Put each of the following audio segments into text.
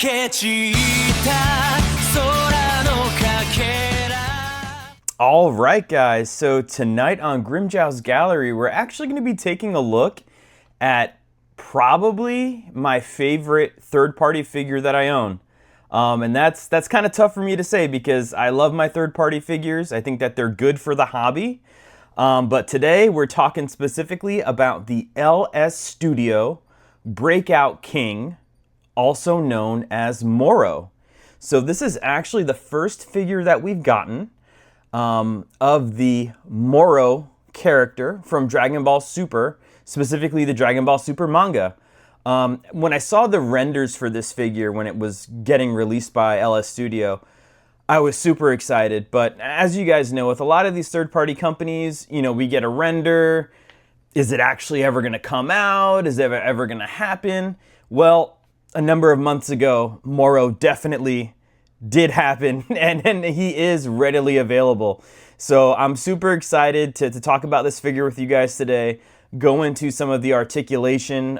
け散った空のかけら All right, guys, so tonight on Grimjow's Gallery, we're actually going to be taking a look at probably my favorite third-party figure that I own. And that's kind of tough for me to say because I love my third-party figures. I think that they're good for the hobby. But today we're talking specifically about the LS Studio Breakout King, also known as Moro. So this is actually the first figure that we've gotten of the Moro character from Dragon Ball Super, specifically the Dragon Ball Super manga. When I saw the renders for this figure when it was getting released by LS Studio, I was super excited. But as you guys know, with a lot of these third-party companies, you know, we get a render. Is it actually ever going to come out? Is it ever going to happen? Well, a number of months ago, Moro definitely did happen, and he is readily available. So I'm super excited to talk about this figure with you guys today, go into some of the articulation.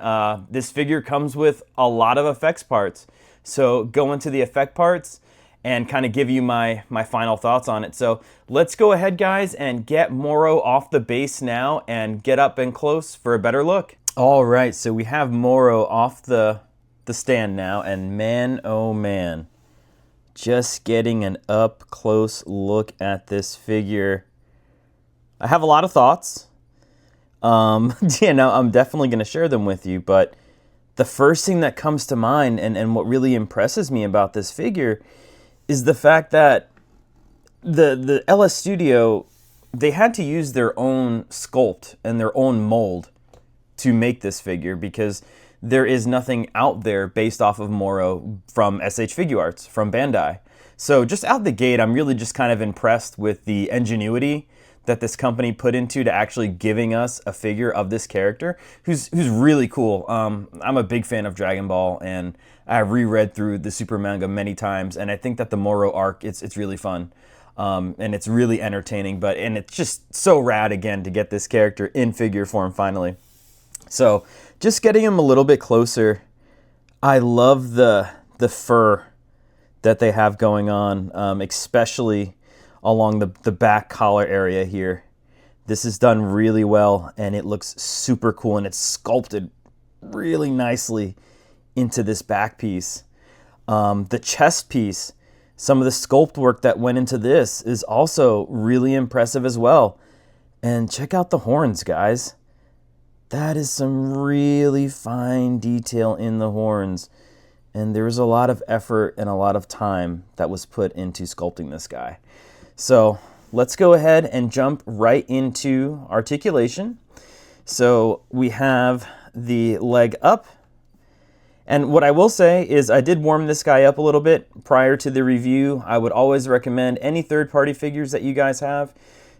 This figure comes with a lot of effects parts. So go into the effect parts and kind of give you my final thoughts on it. So let's go ahead, guys, and get Moro off the base now and get up and close for a better look. All right, so we have Moro off the stand now, and man, oh man, just getting an up-close look at this figure. I have a lot of thoughts. You know, I'm definitely going to share them with you, but the first thing that comes to mind and what really impresses me about this figure is the fact that the LS Studio, they had to use their own sculpt and their own mold to make this figure because there is nothing out there based off of Moro from SH Figuarts, from Bandai. So just out the gate, I'm really just kind of impressed with the ingenuity that this company put into to actually giving us a figure of this character who's really cool. I'm a big fan of Dragon Ball, and I've reread through the Super manga many times, and I think that the Moro arc, it's really fun. And it's really entertaining, and it's just so rad again to get this character in figure form finally. So just getting him a little bit closer, I love the fur that they have going on, especially along the back collar area here. This is done really well, and it looks super cool, and it's sculpted really nicely into this back piece. The chest piece, some of the sculpt work that went into this is also really impressive as well. And check out the horns, guys. That is some really fine detail in the horns. And there was a lot of effort and a lot of time that was put into sculpting this guy. So let's go ahead and jump right into articulation. So we have the leg up. And what I will say is I did warm this guy up a little bit prior to the review. I would always recommend any third-party figures that you guys have.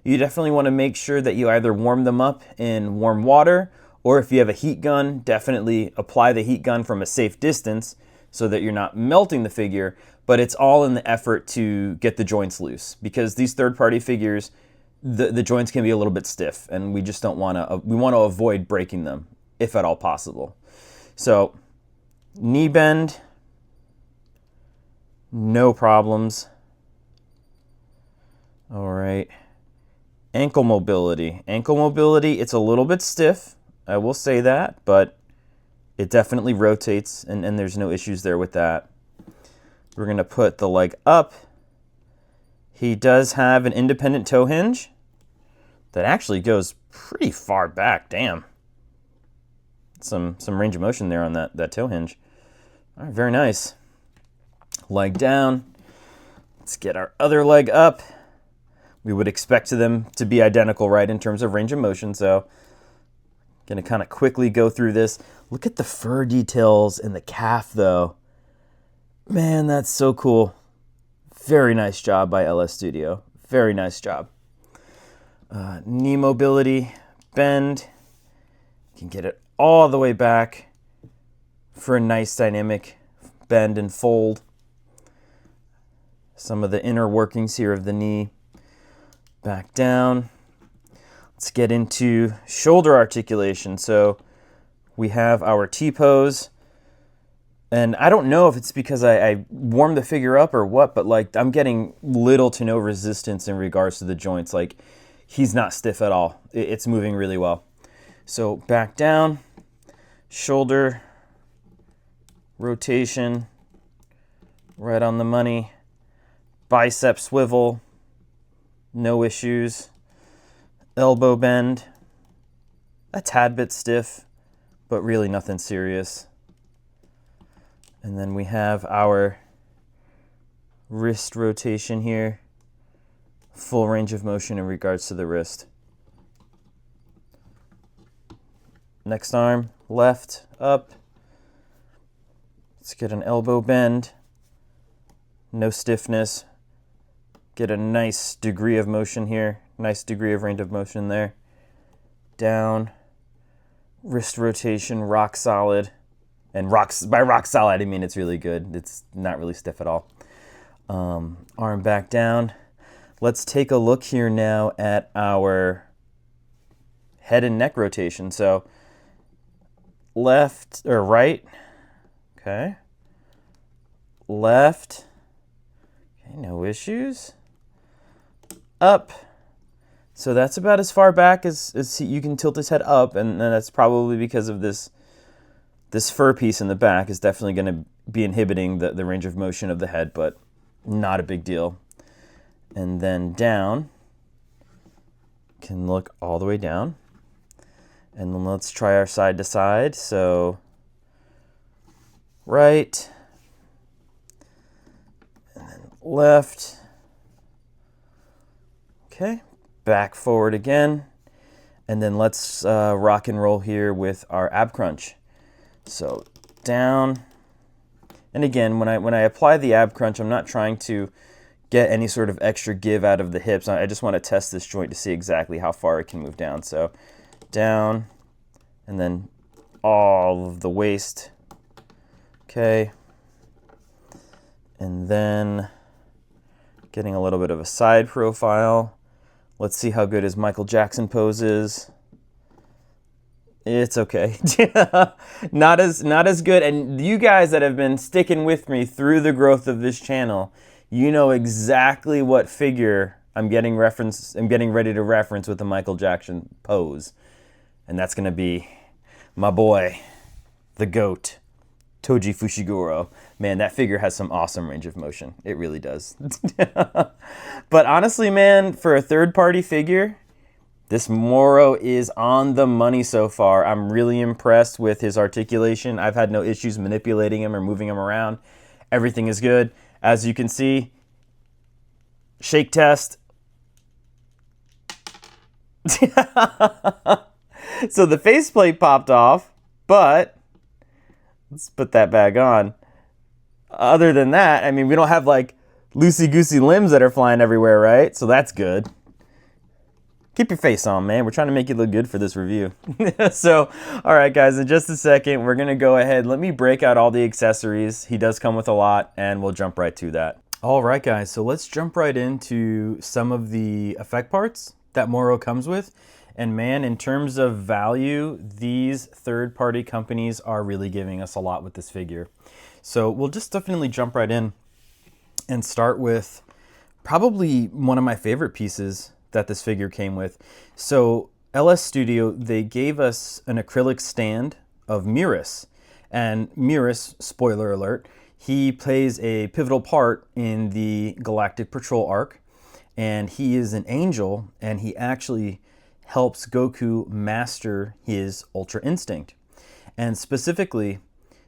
You definitely want to make sure that you either warm them up in warm water, or if you have a heat gun, definitely apply the heat gun from a safe distance so that you're not melting the figure, but it's all in the effort to get the joints loose because these third-party figures, the joints can be a little bit stiff, and we just don't want to, we want to avoid breaking them if at all possible. So knee bend, no problems. All right. Ankle mobility. Ankle mobility, it's a little bit stiff, I will say that, but it definitely rotates, and there's no issues there with that. We're going to put the leg up. He does have an independent toe hinge that actually goes pretty far back. Damn. Some range of motion there on that toe hinge. All right, very nice. Leg down. Let's get our other leg up. We would expect them to be identical, right, in terms of range of motion, so going to kind of quickly go through this. Look at the fur details in the calf, though. Man, that's so cool. Very nice job by LS Studio. Very nice job. Knee mobility, bend. You can get it all the way back for a nice dynamic bend and fold. Some of the inner workings here of the knee. Back down. Let's get into shoulder articulation. So we have our T-pose. And I don't know if it's because I warmed the figure up or what, but like I'm getting little to no resistance in regards to the joints. Like he's not stiff at all. It's moving really well. So back down, shoulder, rotation, right on the money, bicep swivel, no issues, elbow bend, a tad bit stiff, but really nothing serious. And then we have our wrist rotation here, full range of motion in regards to the wrist. Next arm, left, up. Let's get an elbow bend, no stiffness. Get a nice degree of motion here, nice degree of range of motion there. Down, wrist rotation, rock solid. And by rock solid, I mean it's really good. It's not really stiff at all. Arm back down. Let's take a look here now at our head and neck rotation. So left or right. Okay. Left. Okay, no issues. Up. So that's about as far back as you can tilt his head up, and that's probably because of this fur piece in the back is definitely going to be inhibiting the range of motion of the head, but not a big deal. And then down, can look all the way down. And then let's try our side to side. So right, and then left. Okay, back forward again. And then let's rock and roll here with our ab crunch. So down, and again, when I apply the ab crunch, I'm not trying to get any sort of extra give out of the hips. I just want to test this joint to see exactly how far it can move down. So down, and then all of the waist. Okay, and then getting a little bit of a side profile. Let's see how good his Michael Jackson pose is. It's okay. not as good. And you guys that have been sticking with me through the growth of this channel, you know exactly what figure I'm getting ready to reference with the Michael Jackson pose. And that's going to be my boy, the GOAT, Toji Fushiguro. Man, that figure has some awesome range of motion. It really does. But honestly, man, for a third-party figure, this Moro is on the money so far. I'm really impressed with his articulation. I've had no issues manipulating him or moving him around. Everything is good. As you can see, shake test. So the faceplate popped off, but let's put that back on. Other than that, I mean, we don't have like loosey-goosey limbs that are flying everywhere, right? So that's good. Keep your face on, man. We're trying to make you look good for this review. So, all right, guys, in just a second, we're going to go ahead. Let me break out all the accessories. He does come with a lot, and we'll jump right to that. All right, guys, so let's jump right into some of the effect parts that Moro comes with. And man, in terms of value, these third-party companies are really giving us a lot with this figure. So we'll just definitely jump right in and start with probably one of my favorite pieces that this figure came with. So LS Studio, they gave us an acrylic stand of Mirus. And Mirus, spoiler alert, he plays a pivotal part in the Galactic Patrol arc. And he is an angel, and he actually helps Goku master his Ultra Instinct. And specifically,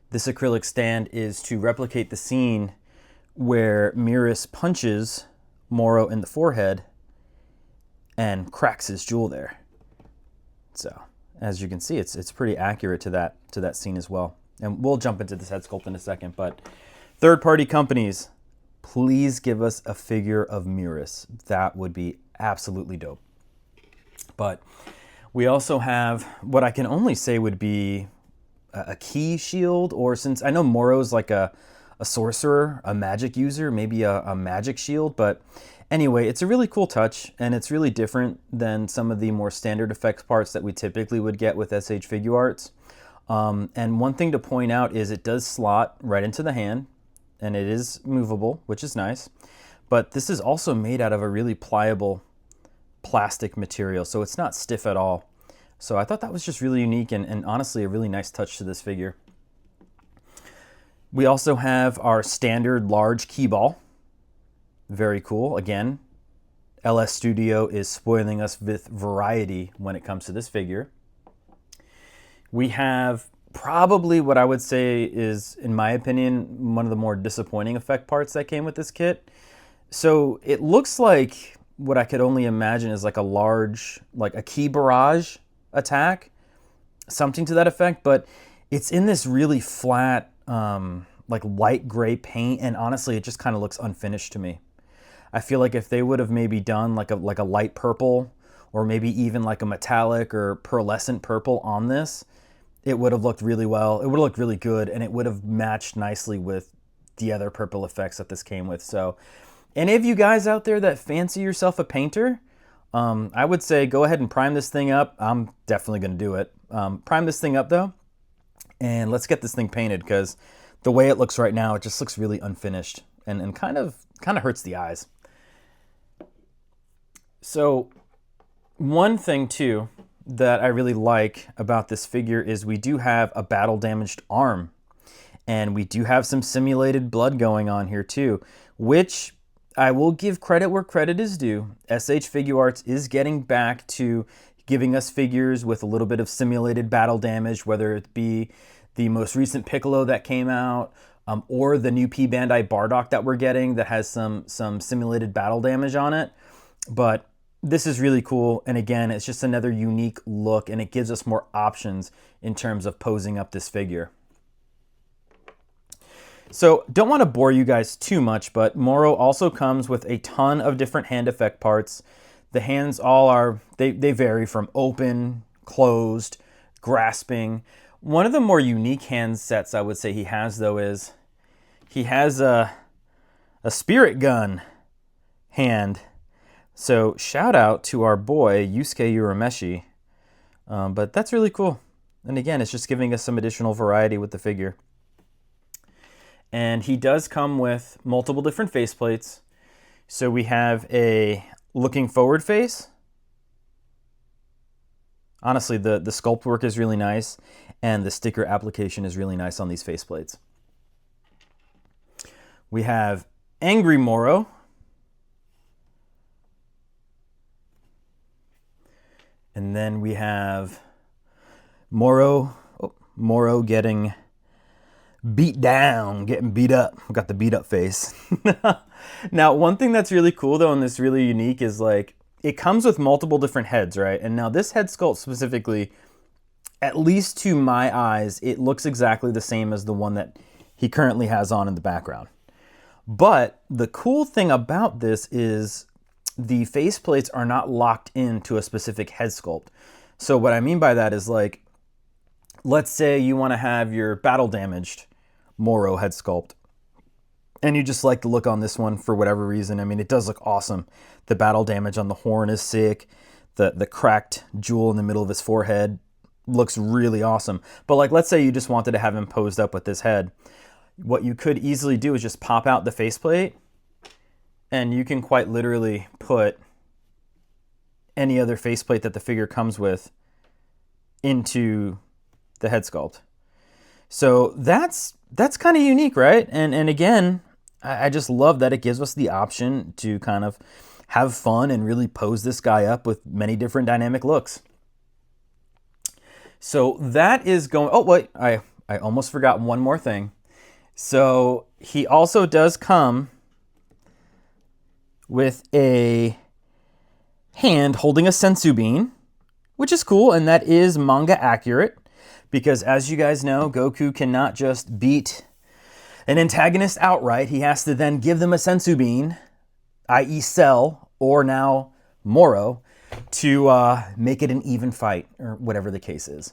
this acrylic stand is to replicate the scene where Mirus punches Moro in the forehead and cracks his jewel there. So, as you can see, it's pretty accurate to that scene as well. And we'll jump into this head sculpt in a second, but third-party companies, please give us a figure of Mirus. That would be absolutely dope. But we also have what I can only say would be a key shield, or since I know Moro's like a sorcerer, a magic user, maybe a magic shield, but anyway, it's a really cool touch, and it's really different than some of the more standard effects parts that we typically would get with SH Figuarts. And one thing to point out is it does slot right into the hand, and it is movable, which is nice. But this is also made out of a really pliable plastic material, so it's not stiff at all. So I thought that was just really unique and honestly a really nice touch to this figure. We also have our standard large key ball. Very cool. Again, LS Studio is spoiling us with variety when it comes to this figure. We have probably what I would say is, in my opinion, one of the more disappointing effect parts that came with this kit. So it looks like what I could only imagine is like a large, like a key barrage attack, something to that effect, but it's in this really flat, like light gray paint, and honestly, it just kind of looks unfinished to me. I feel like if they would have maybe done like a light purple, or maybe even like a metallic or pearlescent purple on this, it would have looked really well. It would have looked really good, and it would have matched nicely with the other purple effects that this came with. So any of you guys out there that fancy yourself a painter, I would say go ahead and prime this thing up. I'm definitely going to do it. Prime this thing up though, and let's get this thing painted, because the way it looks right now, it just looks really unfinished and kind of hurts the eyes. So one thing too that I really like about this figure is we do have a battle damaged arm, and we do have some simulated blood going on here too, which I will give credit where credit is due. SH Figuarts is getting back to giving us figures with a little bit of simulated battle damage, whether it be the most recent Piccolo that came out, or the new P Bandai Bardock that we're getting that has some simulated battle damage on it. But this is really cool, and again, it's just another unique look, and it gives us more options in terms of posing up this figure. So don't want to bore you guys too much, but Moro also comes with a ton of different hand effect parts. The hands all are, they vary from open, closed, grasping. One of the more unique hand sets I would say he has though is he has a spirit gun hand. So shout out to our boy Yusuke Urameshi, but that's really cool. And again, it's just giving us some additional variety with the figure. And he does come with multiple different faceplates. So we have a looking forward face. Honestly, the sculpt work is really nice, and the sticker application is really nice on these faceplates. We have Angry Moro. And then we have Moro getting beat down, getting beat up. I've got the beat up face. Now, one thing that's really cool though, and this really unique, is like it comes with multiple different heads, right? And now this head sculpt specifically, at least to my eyes, it looks exactly the same as the one that he currently has on in the background. But the cool thing about this is the faceplates are not locked into a specific head sculpt. So what I mean by that is, like, let's say you want to have your battle damaged Moro head sculpt, and you just like the look on this one for whatever reason. I mean, it does look awesome. The battle damage on the horn is sick. The cracked jewel in the middle of his forehead looks really awesome. But like, let's say you just wanted to have him posed up with this head. What you could easily do is just pop out the faceplate, and you can quite literally put any other faceplate that the figure comes with into the head sculpt. So that's kind of unique, right? And again, I just love that it gives us the option to kind of have fun and really pose this guy up with many different dynamic looks. So that is going, oh wait, I almost forgot one more thing. So he also does come with a hand holding a sensu bean, which is cool, and that is manga accurate, because as you guys know, Goku cannot just beat an antagonist outright. He has to then give them a sensu bean, i.e. Cell, or now Moro, to make it an even fight, or whatever the case is.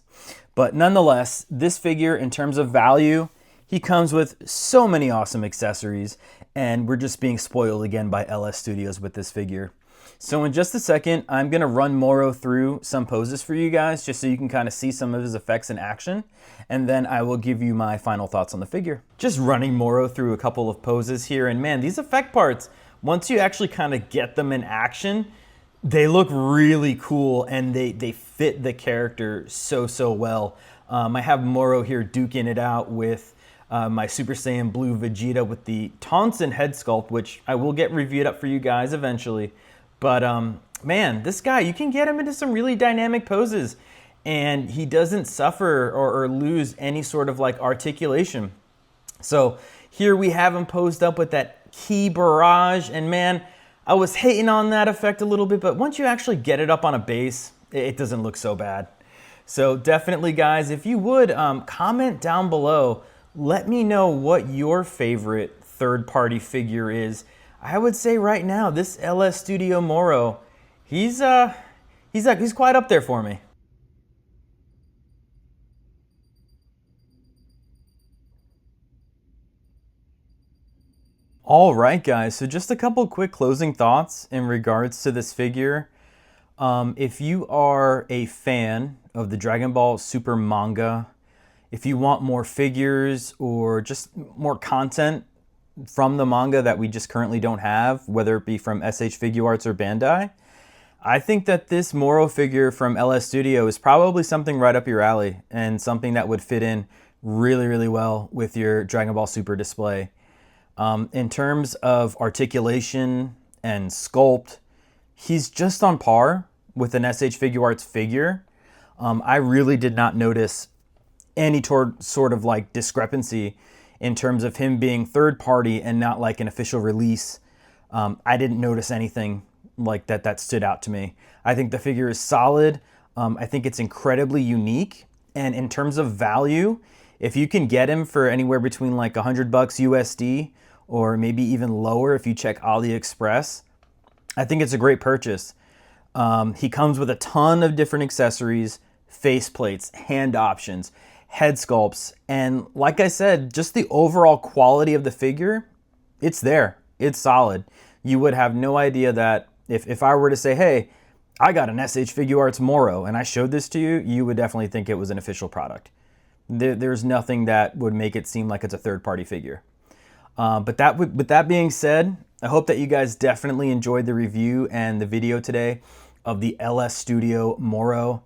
But nonetheless, this figure, in terms of value, he comes with so many awesome accessories, and we're just being spoiled again by LS Studios with this figure. So in just a second, I'm gonna run Moro through some poses for you guys, just so you can kind of see some of his effects in action, and then I will give you my final thoughts on the figure. Just running Moro through a couple of poses here, and man, these effect parts, once you actually kind of get them in action, they look really cool, and they fit the character so well. I have Moro here duking it out with my Super Saiyan Blue Vegeta with the Tonson head sculpt, which I will get reviewed up for you guys eventually. But man, this guy, you can get him into some really dynamic poses, and he doesn't suffer or lose any sort of like articulation. So here we have him posed up with that key barrage, and man, I was hating on that effect a little bit, but once you actually get it up on a base, it doesn't look so bad. So definitely, guys, if you would comment down below, let me know what your favorite third-party figure is. I would say right now, this LS Studio Moro, he's quite up there for me. All right, guys, so just a couple quick closing thoughts in regards to this figure. If you are a fan of the Dragon Ball Super manga, if you want more figures or just more content from the manga that we just currently don't have, whether it be from SH Figuarts or Bandai, I think that this Moro figure from LS Studio is probably something right up your alley and something that would fit in really well with your Dragon Ball Super display. In terms of articulation and sculpt, he's just on par with an SH Figuarts figure. I really did not notice any sort of like discrepancy in terms of him being third party and not like an official release. I didn't notice anything like that stood out to me. I think the figure is solid. I think it's incredibly unique. And in terms of value, if you can get him for anywhere between like $100 USD or maybe even lower if you check AliExpress, I think it's a great purchase. He comes with a ton of different accessories, face plates, hand options, head sculpts, and like I said, just the overall quality of the figure, it's there. It's solid. You would have no idea that if I were to say, hey, I got an SH Figuarts Moro and I showed this to you, you would definitely think it was an official product. There's nothing that would make it seem like it's a third-party figure. With that being said, I hope that you guys definitely enjoyed the review and the video today of the LS Studio Moro.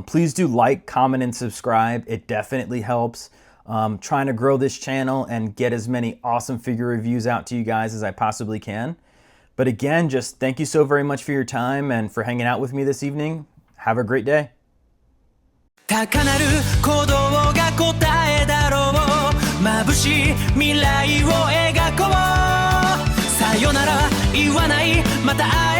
Please do like, comment, and subscribe. It definitely helps. Trying to grow this channel and get as many awesome figure reviews out to you guys as I possibly can. But again, just thank you so very much for your time and for hanging out with me this evening. Have a great day. 高鳴る鼓動が答えだろう眩しい未来を描こうさよなら言わないまた会え